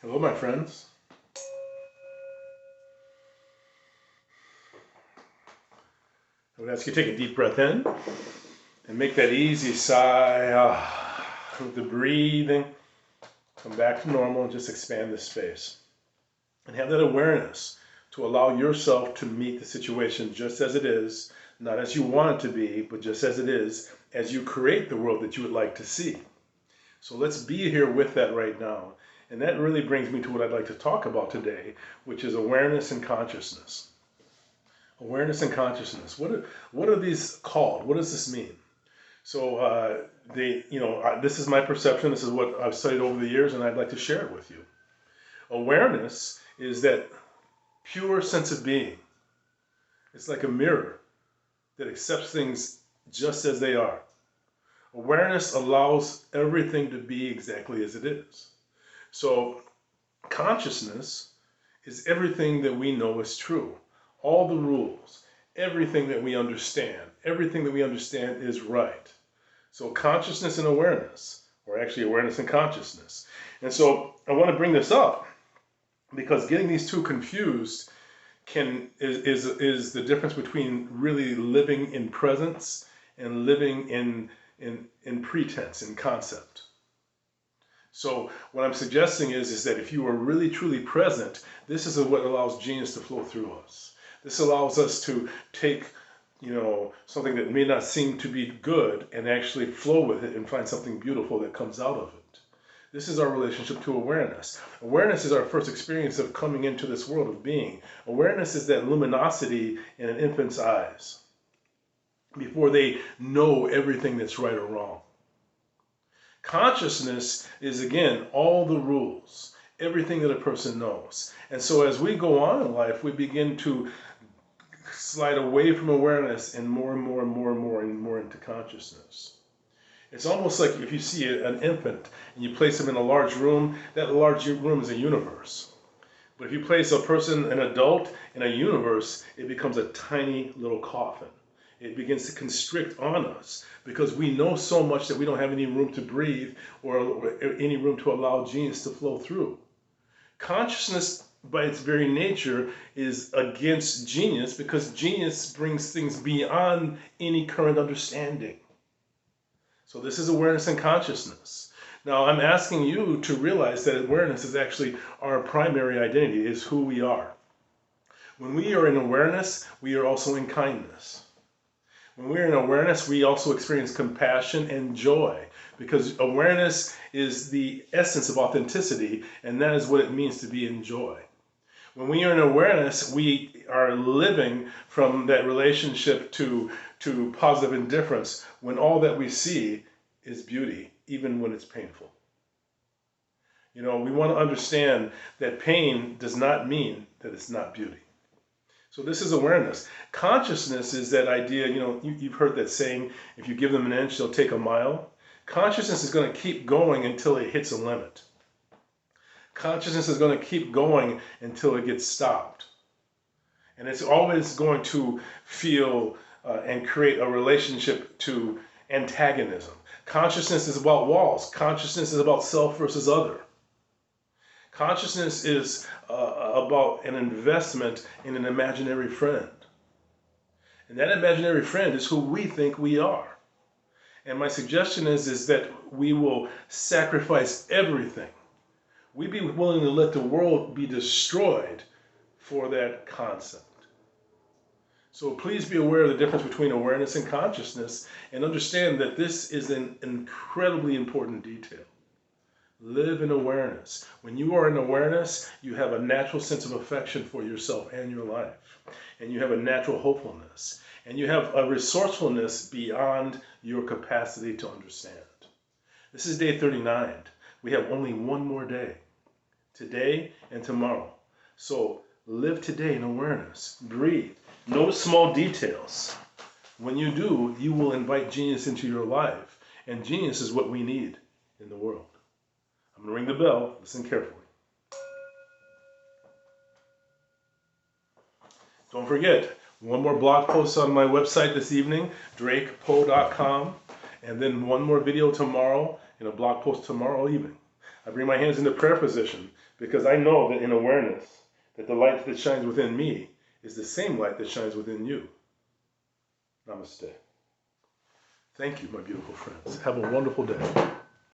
Hello, my friends. I would ask you to take a deep breath in and make that easy sigh. With the breathing, come back to normal and just expand the space. And have that awareness to allow yourself to meet the situation just as it is, not as you want it to be, but just as it is, as you create the world that you would like to see. So let's be here with that right now. And that really brings me to what I'd like to talk about today, which is awareness and consciousness. Awareness and consciousness. What are these called? What does this mean? So this is my perception. This is what I've studied over the years, and I'd like to share it with you. Awareness is that pure sense of being. It's like a mirror that accepts things just as they are. Awareness allows everything to be exactly as it is. So consciousness is everything that we know is true. All the rules, everything that we understand is right. So consciousness and awareness, or actually awareness and consciousness. And so I want to bring this up because getting these two confused is the difference between really living in presence and living in pretense, in concept. So what I'm suggesting is that if you are really truly present, this is what allows genius to flow through us. This allows us to take, something that may not seem to be good and actually flow with it and find something beautiful that comes out of it. This is our relationship to awareness. Awareness is our first experience of coming into this world of being. Awareness is that luminosity in an infant's eyes before they know everything that's right or wrong. Consciousness is, again, all the rules, everything that a person knows. And so as we go on in life, we begin to slide away from awareness and more into consciousness. It's almost like if you see an infant and you place them in a large room, that large room is a universe. But if you place a person, an adult, in a universe, it becomes a tiny little coffin. It begins to constrict on us because we know so much that we don't have any room to breathe or any room to allow genius to flow through. Consciousness, by its very nature, is against genius because genius brings things beyond any current understanding. So this is awareness and consciousness. Now I'm asking you to realize that awareness is actually our primary identity, is who we are. When we are in awareness, we are also in kindness. When we're in awareness, we also experience compassion and joy because awareness is the essence of authenticity, and that is what it means to be in joy. When we are in awareness, we are living from that relationship to positive indifference when all that we see is beauty, even when it's painful. We want to understand that pain does not mean that it's not beauty. So this is awareness. Consciousness is that idea, you've heard that saying, if you give them an inch, they'll take a mile. Consciousness is going to keep going until it hits a limit. Consciousness is going to keep going until it gets stopped. And it's always going to feel and create a relationship to antagonism. Consciousness is about walls. Consciousness is about self versus other. Consciousness is about an investment in an imaginary friend. And that imaginary friend is who we think we are. And my suggestion is that we will sacrifice everything. We'd be willing to let the world be destroyed for that concept. So please be aware of the difference between awareness and consciousness and understand that this is an incredibly important detail. Live in awareness. When you are in awareness, you have a natural sense of affection for yourself and your life. And you have a natural hopefulness. And you have a resourcefulness beyond your capacity to understand. This is day 39. We have only one more day. Today and tomorrow. So live today in awareness. Breathe. Notice small details. When you do, you will invite genius into your life. And genius is what we need in the world. I'm going to ring the bell. Listen carefully. Don't forget, one more blog post on my website this evening, drakepoe.com, and then one more video tomorrow and a blog post tomorrow evening. I bring my hands into prayer position because I know that in awareness that the light that shines within me is the same light that shines within you. Namaste. Thank you, my beautiful friends. Have a wonderful day.